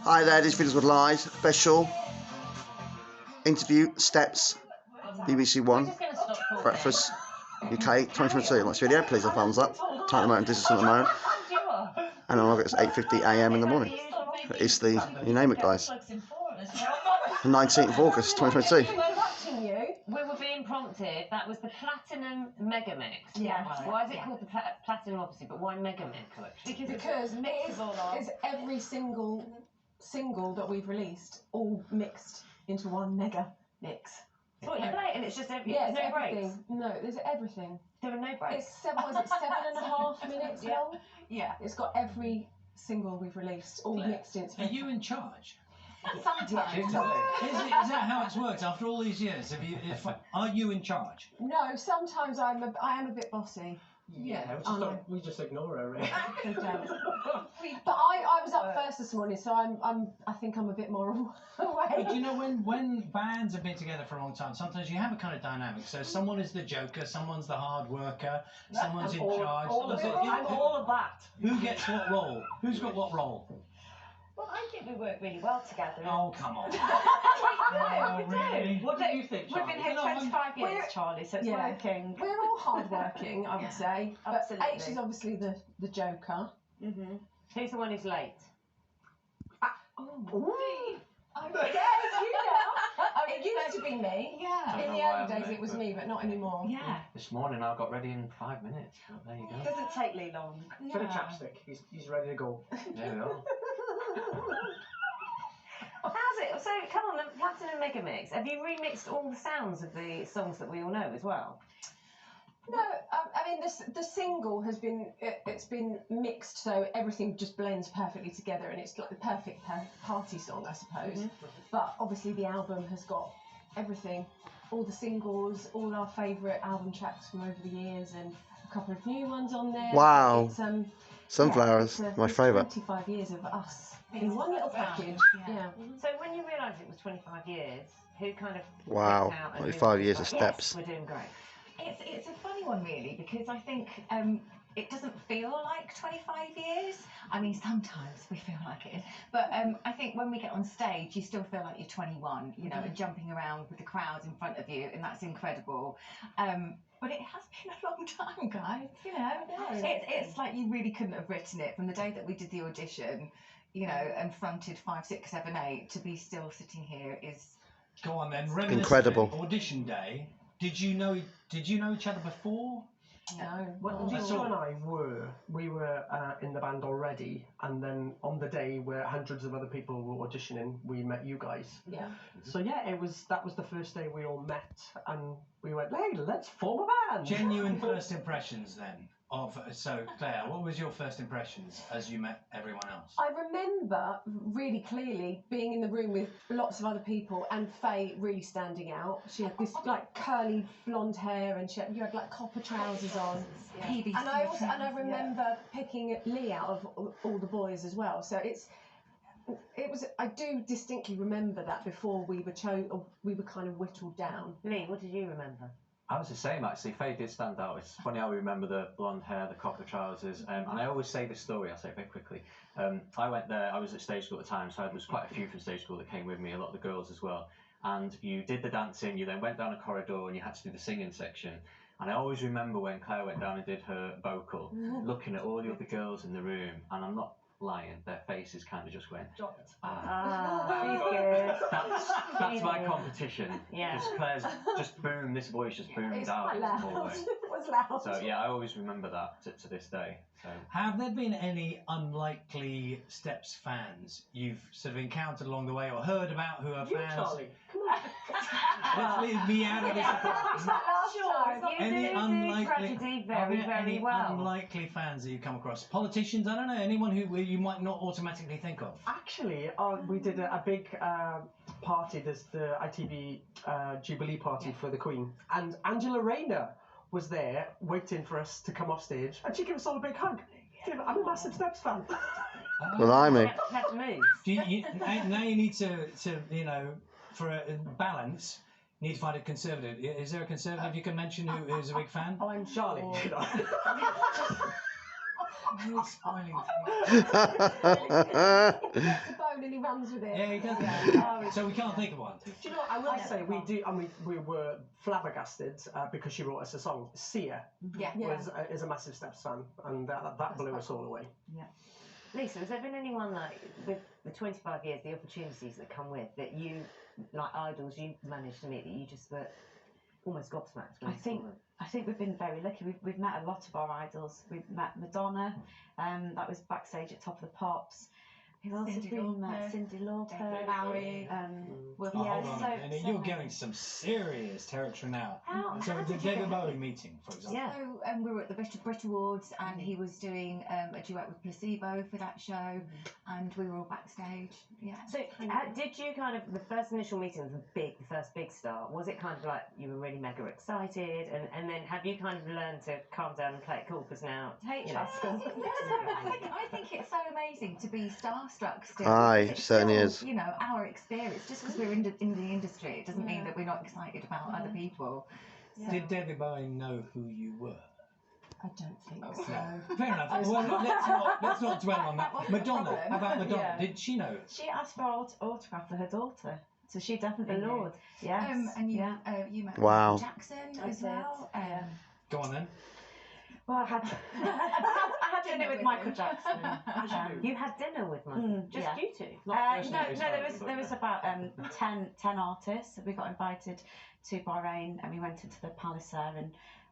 Hi there, this video's live special interview steps BBC One Breakfast UK 2022. Like this video, please a thumbs up. Time amount and distance at the moment, and I'll get it's 8:50 AM in the morning. It's the you name it, guys. The 19th of August 2022. We were being prompted. That was the Platinum Megamix. Yeah. Why is it called the Platinum, obviously, but why Megamix? Because it is every single that we've released all mixed into one mega mix. What you play, and it's just there's Yeah, no everything. breaks. No, there's everything. There are no breaks. It's 7.5 minutes long. Yeah. It's got every single we've released all mixed into. Are you in charge? Sometimes. Is that how it's worked after all these years? Are you in charge? No, sometimes I am a bit bossy. Yeah. We just ignore her, really. But I was up first this morning, so I think I'm a bit more awake. But you know, when bands have been together for a long time, sometimes you have a kind of dynamic. So someone is the joker, someone's the hard worker, someone's in charge. I'm all of that. Who gets what role? Who's got what role? Well, I think we work really well together. Oh, come on. We do. Really? What do you think, We've been here 25 years, Charlie, so it's working. We're all hard working, I would say. But Absolutely. H is obviously the joker. Mm-hmm. Who's the one who's late? Ooh. Yes, you know. It used to be me. Yeah. In the early days, it was me, but not anymore. Yeah. This morning I got ready in 5 minutes. Well, there you go. Doesn't take Lee long. Bit of chapstick. He's ready to go. There we are. How's it? So, come on, the Platinum Megamix. Have you remixed all the sounds of the songs that we all know as well? No, I mean the single has been it's been mixed, so everything just blends perfectly together, and it's like the perfect party song, I suppose. Mm-hmm. But obviously the album has got everything, all the singles, all our favourite album tracks from over the years, and a couple of new ones on there. Wow. It's, Sunflowers, my favourite. 25 years of us in one little package. Yeah. So when you realised it was 25 years, who kind of Wow, picked out and 25 who years was of like, steps. Yes, we're doing great. It's a funny one, really, because I think it doesn't feel like 25 years. I mean, sometimes we feel like it is. But I think when we get on stage, you still feel like you're 21, you know, and jumping around with the crowd in front of you, and that's incredible. But it has been a long time, guys, you know. It's like you really couldn't have written it from the day that we did the audition, you know, and fronted 5, 6, 7, 8, to be still sitting here is... Go on then. Incredible. Audition day. Did you know each other before? No. Well, Lisa and I were in the band already, and then on the day where hundreds of other people were auditioning, we met you guys. Yeah. So yeah, that was the first day we all met, and we went, hey, let's form a band. Genuine first impressions then. So Claire, what was your first impressions as you met everyone else? I remember really clearly being in the room with lots of other people, and Faye really standing out. She had this like curly blonde hair, and you had like copper trousers on. PVC And I remember picking Lee out of all the boys as well. So I do distinctly remember that before we were kind of whittled down. Lee, what did you remember? I was the same actually. Faye did stand out. It's funny how we remember the blonde hair, the copper trousers, and I always say this story. I'll say it very quickly. I went there. I was at stage school at the time, so there was quite a few from stage school that came with me. A lot of the girls as well. And you did the dancing. You then went down a corridor and you had to do the singing section. And I always remember when Claire went down and did her vocal, looking at all the other girls in the room, and I'm not lying, their faces kind of just went, She's good. that's my competition. Yeah. Just Claire's just boom, this voice just boomed It's out quite in the loud. hallway. It was loud. So yeah, I always remember that to this day. So Have there been any unlikely Steps fans you've sort of encountered along the way or heard about who are fans? Charlie. Let's leave me out of this. You do Tragedy very well. Unlikely fans that you come across? Politicians, I don't know, anyone who you might not automatically think of? Actually, we did a big party, the ITV Jubilee party for the Queen, and Angela Rayner was there waiting for us to come off stage, and she gave us all a big hug. I'm a massive Steps fan. Blimey. Let's move. Now you need to you know, for a balance, you need to find a conservative. Is there a conservative you can mention who is a big fan? I'm Charlie. You're spoiling The bone and he runs with it. Yeah, he does. Yeah. So we can't think of one. Do you know what I will say? We do. I mean, we were flabbergasted because she wrote us a song. Sia Yeah. is a massive Steps fan, and that blew us all away. Lisa, has there been anyone like with the 25 years, the opportunities that come with that you, like idols, you managed to meet that you just were almost gobsmacked? when I you saw think them? I think we've been very lucky. We've met a lot of our idols. We've met Madonna, that was backstage at Top of the Pops. Who else have Cyndi we met? Lauper, Cyndi Lauper. David Bowie. Well, Oh, yeah, hold on so, a minute. so You're many. going some serious territory now. So how the did you David get- Bowie meeting, for example. Yeah. So we were at the Brit Awards, and he was doing a duet with Placebo for that show, and we were all backstage. Yeah. So did you kind of, the first initial meeting with the first big star, was it kind of like you were really mega excited, and then have you kind of learned to calm down and play it cool because now, you know, I think it's so amazing to be starstruck still. Aye, It's certainly still, is. You know, our experience. Just because we're in the industry, it doesn't mean that we're not excited about other people. Did David Bowie know who you were? I don't think No. so. Fair enough. Well, let's not dwell on that. That wasn't the Madonna. problem. How about Madonna? Yeah. Did she know? She asked for an autograph for her daughter, so she definitely The knew. Lord. Yes. And you, yeah. You met Wow. Michael Jackson as did, well. yeah. Go on then. Well, I had I had dinner with Michael Jackson. you had dinner with Michael, just yeah. you two? No, there was about 10 artists. We got invited to Bahrain, and we went into the palace there,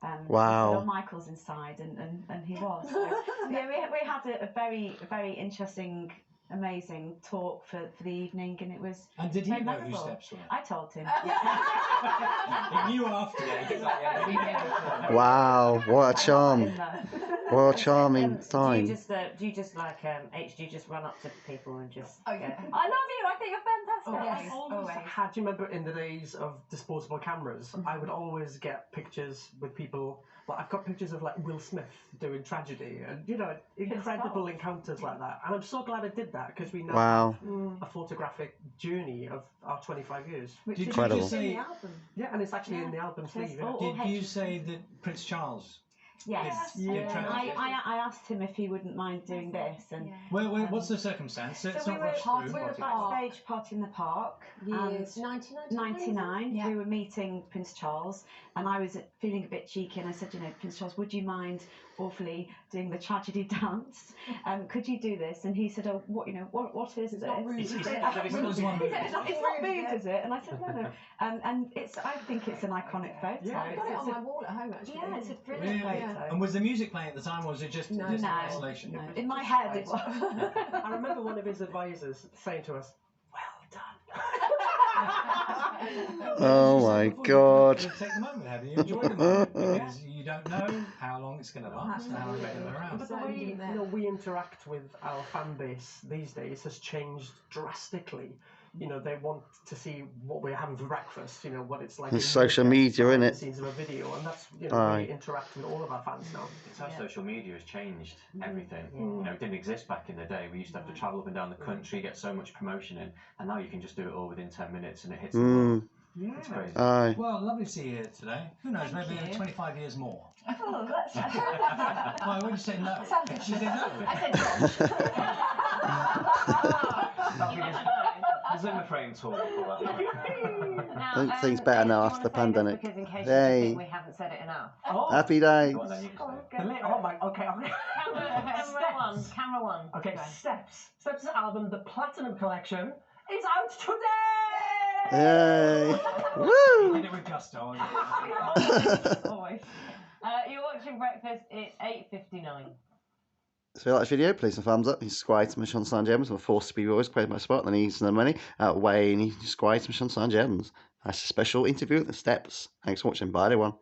and Wow. Phil Michael's inside, and he was. So, yeah, we had a very interesting, amazing talk for the evening, and it was. And did he very know who memorable. Steps were? I told him. He knew after. Wow, what a charm. In there. What a charming Do time. you just like H? Do you just run up to people and just? Oh, go, yeah. I love you. I think you're fantastic. Always. How do you remember in the days of disposable cameras? I would always get pictures with people. Well, I've got pictures of like Will Smith doing Tragedy, and you know, incredible encounters like that. And I'm so glad I did that because we now Wow. have a photographic journey of our 25 years. Which Did is you Incredible. just say? Yeah, and it's actually in the album So it's sleeve. Yeah. all- Did you say that Prince Charles? Yes. Yeah. I asked him if he wouldn't mind doing this, and What's the circumstance? It's so not we were, rushed we through. were backstage party in the park. Years and 1999. 99, Yeah. we were meeting Prince Charles, and I was feeling a bit cheeky, and I said, Prince Charles, would you mind awfully doing the Tragedy dance? Could you do this? And he said, oh, what is this? not rude, He is it? said, It's not one he said, rude. it's not rude, is it? And I said, no. And I think it's an iconic photo. Yeah. I've got it It's on a- my wall at home actually. yeah, it's a brilliant Really? photo. And was the music playing at the time, or was it just No. just No, isolation? no. In my head, it was. I remember one of his advisors saying to us, "Well done." Oh my Before you God. take the moment, have you? Enjoy the moment because you don't know how long it's going to last and how long it's going to be around. But the way we interact with our fan base these days has changed drastically. You know, they want to see what we're having for breakfast. You know what it's like. It's in social movies, media, behind innit? the scenes of a video, and that's Aye. we interact with all of our fans now. It's how social media has changed everything. You know, it didn't exist back in the day. We used to have to travel up and down the country, get so much promotion in, and now you can just do it all within 10 minutes and it hits the world. Mm, It's crazy. aye. Well, lovely to see you here today. Who knows, Thank maybe you. 25 years more. Oh, that's. Why would you say no? She said no. The Zimmer frame talk. I think things better now after the pandemic. Because in case Yay. you think we haven't said it enough. Oh, Happy days. Go on then, you say. oh my. Okay. Camera one. Okay. Steps' album, The Platinum Collection, is out today. Yay. You Woo. did it with gusto. Always. You're watching Breakfast. It's 8:59. So if you like this video, please a thumbs up. He's Squire to Sean San James. I'm forced to be always played my spot, and then he's the money. Wayne, he's Squire to Sean San James. That's a special interview at the Steps. Thanks for watching. Bye, everyone.